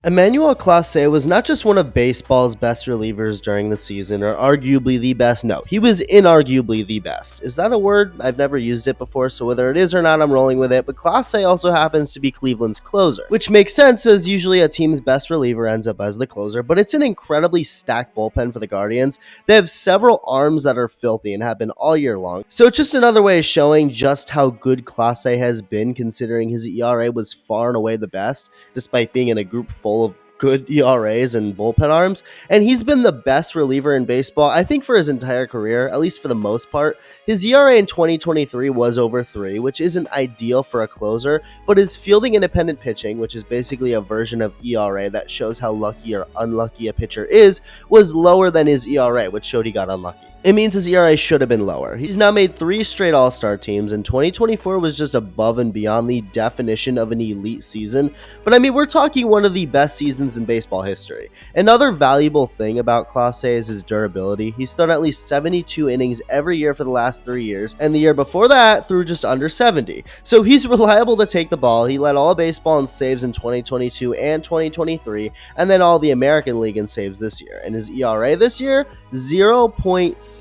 Emmanuel Clase was not just one of baseball's best relievers during the season, or arguably the best. No, he was inarguably the best. Is that a word? I've never used it before, so whether it is or not, I'm rolling with it. But Clase also happens to be Cleveland's closer, which makes sense as usually a team's best reliever ends up as the closer, but it's an incredibly stacked bullpen for the Guardians. They have several arms that are filthy and have been all year long, so it's just another way of showing just how good Clase has been, considering his ERA was far and away the best, despite being in a group full of good ERAs and bullpen arms, and he's been the best reliever in baseball, I think, for his entire career, at least for the most part. His ERA in 2023 was over 3, which isn't ideal for a closer, but his fielding independent pitching, which is basically a version of ERA that shows how lucky or unlucky a pitcher is, was lower than his ERA, which showed he got unlucky. It means his ERA should have been lower. He's now made 3 straight All-Star teams, and 2024 was just above and beyond the definition of an elite season. But I mean, we're talking one of the best seasons in baseball history. Another valuable thing about Clase is his durability. He's thrown at least 72 innings every year for the last 3 years, and the year before that threw just under 70. So he's reliable to take the ball. He led all baseball in saves in 2022 and 2023, and then all the American League in saves this year. And his ERA this year, 0.61.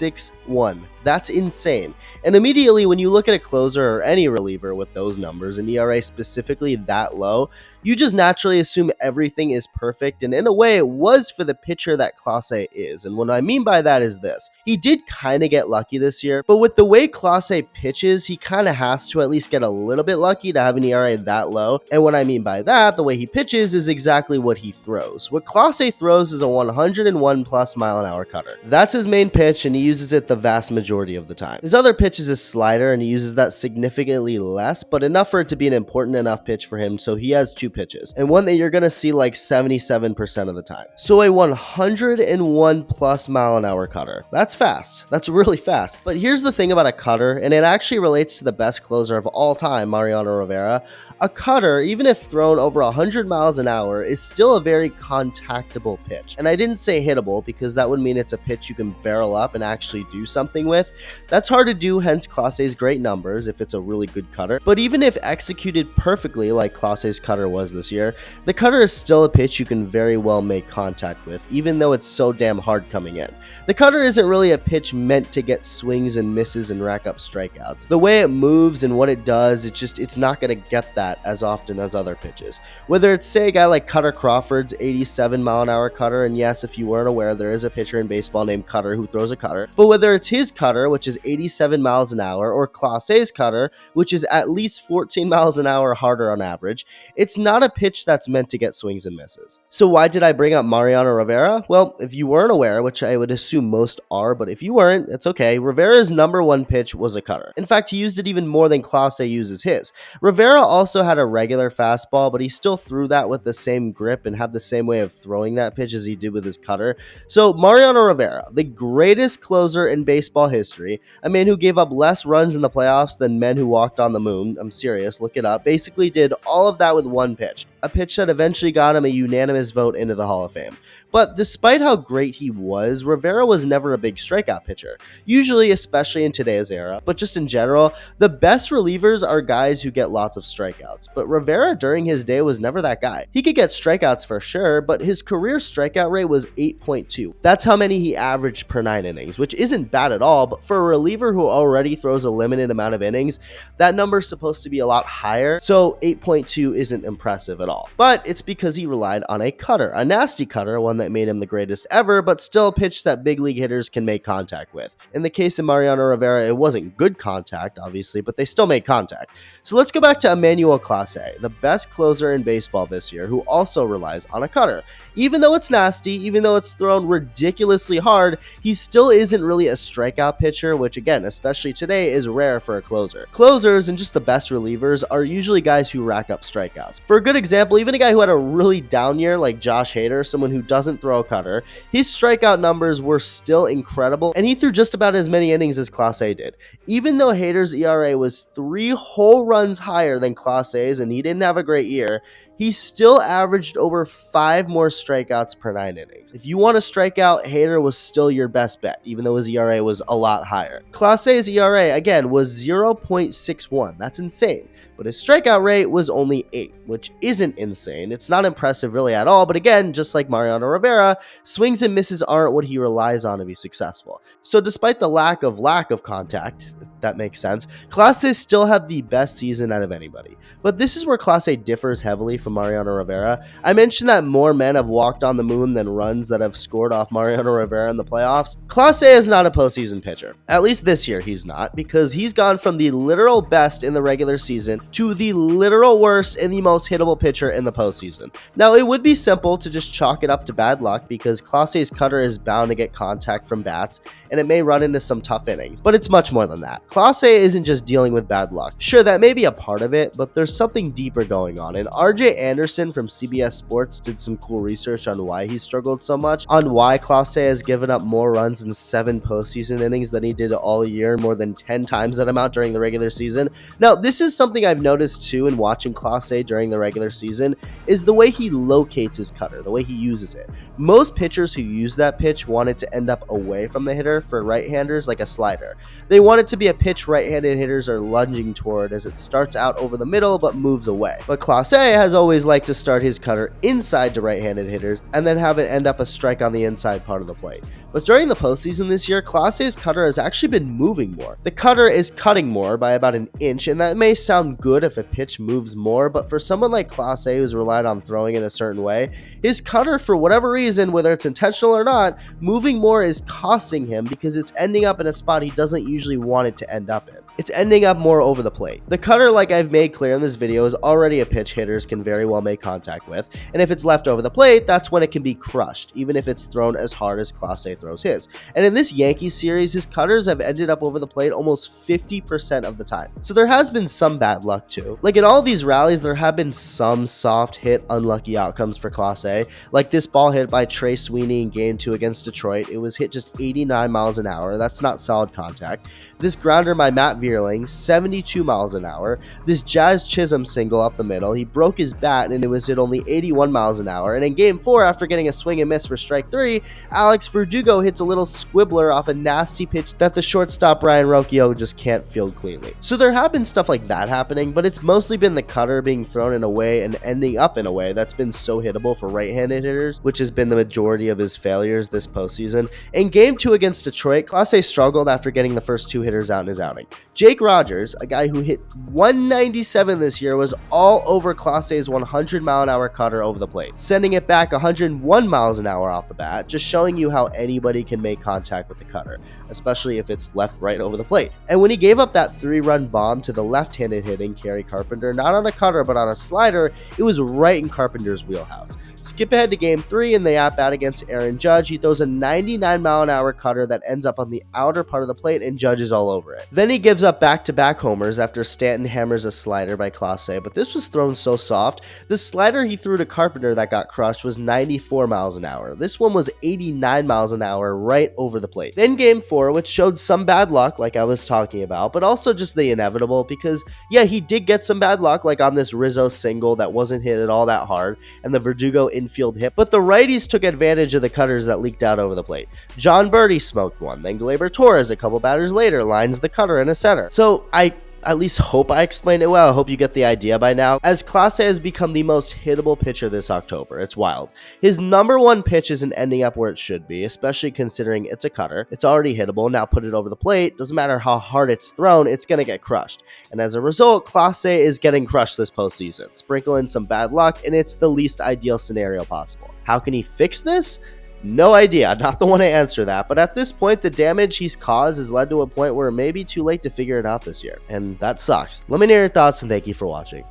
That's insane. And immediately when you look at a closer or any reliever with those numbers, an ERA specifically that low, you just naturally assume everything is perfect, and in a way it was for the pitcher that Clase is. And what I mean by that is this: he did kind of get lucky this year, but with the way Clase pitches, he kind of has to at least get a little bit lucky to have an ERA that low. And what I mean by that, the way he pitches is exactly what he throws. What Clase throws is a 101 plus mile an hour cutter. That's his main pitch, and he uses it the vast majority of the time. His other pitch is a slider, and he uses that significantly less, but enough for it to be an important enough pitch for him, so he has 2 pitches, and one that you're going to see like 77% of the time. So a 101 plus mile an hour cutter. That's fast. That's really fast. But here's the thing about a cutter, and it actually relates to the best closer of all time, Mariano Rivera. A cutter, even if thrown over 100 miles an hour, is still a very contactable pitch. And I didn't say hittable because that would mean it's a pitch you can barrel up and actually do something with. That's hard to do, hence Clase's great numbers if it's a really good cutter. But even if executed perfectly like Clase's cutter was this year, the cutter is still a pitch you can very well make contact with, even though it's so damn hard coming in. The cutter isn't really a pitch meant to get swings and misses and rack up strikeouts. The way it moves and what it does, it's not going to get that as often as other pitches. Whether it's, say, a guy like Cutter Crawford's 87 mile an hour cutter, and yes, if you weren't aware, there is a pitcher in baseball named Cutter who throws a cutter, but whether it's his cutter, which is 87 miles an hour, or Clase's cutter, which is at least 14 miles an hour harder on average, it's not a pitch that's meant to get swings and misses. So why did I bring up Mariano Rivera? Well, if you weren't aware, which I would assume most are, but if you weren't, it's okay, Rivera's number 1 pitch was a cutter. In fact, he used it even more than Clase uses his. Rivera also had a regular fastball, but he still threw that with the same grip and had the same way of throwing that pitch as he did with his cutter. So Mariano Rivera, the greatest closer in baseball history, a man who gave up less runs in the playoffs than men who walked on the moon, I'm serious, look it up, basically did all of that with 1 pitch, a pitch that eventually got him a unanimous vote into the Hall of Fame. But despite how great he was, Rivera was never a big strikeout pitcher. Usually, especially in today's era, but just in general, the best relievers are guys who get lots of strikeouts. But Rivera during his day was never that guy. He could get strikeouts for sure, but his career strikeout rate was 8.2. That's how many he averaged per 9 innings, which isn't bad at all, but for a reliever who already throws a limited amount of innings, that number's supposed to be a lot higher, so 8.2 isn't impressive at all. But it's because he relied on a cutter, a nasty cutter, one that made him the greatest ever, but still a pitch that big league hitters can make contact with. In the case of Mariano Rivera, it wasn't good contact, obviously, but they still made contact. So let's go back to Emmanuel Clase, the best closer in baseball this year, who also relies on a cutter. Even though it's nasty, even though it's thrown ridiculously hard, he still isn't really a strikeout pitcher, which again, especially today, is rare for a closer. Closers and just the best relievers are usually guys who rack up strikeouts. For a good example, even a guy who had a really down year like Josh Hader, someone who doesn't throw a cutter, his strikeout numbers were still incredible, and he threw just about as many innings as Clase did. Even though Hader's ERA was 3 whole runs higher than Clase's and he didn't have a great year, he still averaged over 5 more strikeouts per 9 innings. If you want to strike out, Hader was still your best bet, even though his ERA was a lot higher. Clase A's ERA, again, was 0.61. That's insane. But his strikeout rate was only 8, which isn't insane. It's not impressive really at all, but again, just like Mariano Rivera, swings and misses aren't what he relies on to be successful. So despite the lack of contact, if that makes sense, Clase still had the best season out of anybody. But this is where Clase differs heavily from Mariano Rivera. I mentioned that more men have walked on the moon than runs that have scored off Mariano Rivera in the playoffs. Clase is not a postseason pitcher. At least this year he's not, because he's gone from the literal best in the regular season to the literal worst and the most hittable pitcher in the postseason. Now, it would be simple to just chalk it up to bad luck because Clase's cutter is bound to get contact from bats, and it may run into some tough innings, but it's much more than that. Clase isn't just dealing with bad luck. Sure, that may be a part of it, but there's something deeper going on, and RJ Anderson from CBS Sports did some cool research on why he struggled so much, on why Clase has given up more runs in 7 postseason innings than he did all year, more than 10 times that amount during the regular season. Now, this is something I've noticed too in watching Clase during the regular season, is the way he locates his cutter, the way he uses it. Most pitchers who use that pitch want it to end up away from the hitter for right-handers, like a slider. They want it to be a pitch right-handed hitters are lunging toward, as it starts out over the middle but moves away. But Clase has always liked to start his cutter inside to right-handed hitters and then have it end up a strike on the inside part of the plate. But during the postseason this year, Clase's cutter has actually been moving more. The cutter is cutting more by about an inch, and that may sound good if a pitch moves more, but for someone like Clase who's relied on throwing in a certain way, his cutter, for whatever reason, whether it's intentional or not, moving more is costing him because it's ending up in a spot he doesn't usually want it to end up in. It's ending up more over the plate. The cutter, like I've made clear in this video, is already a pitch hitters can very well make contact with, and if it's left over the plate, that's when it can be crushed, even if it's thrown as hard as Clase throws his. And in this Yankees series, his cutters have ended up over the plate almost 50% of the time. So there has been some bad luck too. Like in all of these rallies, there have been some soft hit unlucky outcomes for Clase, like this ball hit by Trey Sweeney in Game 2 against Detroit. It was hit just 89 miles an hour. That's not solid contact. This grounder by Matt Vierling, 72 miles an hour. This Jazz Chisholm single up the middle. He broke his bat and it was hit only 81 miles an hour. And in Game 4, after getting a swing and miss for strike 3, Alex Verdugo hits a little squibbler off a nasty pitch that the shortstop Ryan Rocchio just can't field cleanly. So there have been stuff like that happening, but it's mostly been the cutter being thrown in a way and ending up in a way that's been so hittable for right-handed hitters, which has been the majority of his failures this postseason. In Game 2 against Detroit, Clase struggled after getting the first 2 hitters out in his outing. Jake Rogers, a guy who hit 197 this year, was all over Clase's 100-mile-an-hour cutter over the plate, sending it back 101 miles an hour off the bat, just showing you how anybody can make contact with the cutter, especially if it's left right over the plate. And when he gave up that 3-run bomb to the left-handed hitting Kerry Carpenter, not on a cutter but on a slider, it was right in Carpenter's wheelhouse. Skip ahead to Game 3 in the at-bat against Aaron Judge. He throws a 99-mile-an-hour cutter that ends up on the outer part of the plate and Judge is all over it. Then he gives up back-to-back homers after Stanton hammers a slider by Clase, but this was thrown so soft. The slider he threw to Carpenter that got crushed was 94 miles an hour. This one was 89 miles an hour right over the plate. Then Game 4, which showed some bad luck like I was talking about, but also just the inevitable because, yeah, he did get some bad luck like on this Rizzo single that wasn't hit at all that hard and the Verdugo infield hit, but the righties took advantage of the cutters that leaked out over the plate. John Birdie smoked one, then Gleyber Torres a couple batters later lines the cutter in a center. So I at least hope I explained it well. I hope you get the idea by now, as Clase has become the most hittable pitcher this October. It's wild. His number 1 pitch isn't ending up where it should be, especially considering it's a cutter. It's already hittable. Now put it over the plate. Doesn't matter how hard it's thrown, it's going to get crushed. And as a result, Clase is getting crushed this postseason. Sprinkle in some bad luck, and it's the least ideal scenario possible. How can he fix this? No idea, not the one to answer that, but at this point, the damage he's caused has led to a point where it may be too late to figure it out this year, and that sucks. Let me know your thoughts, and thank you for watching.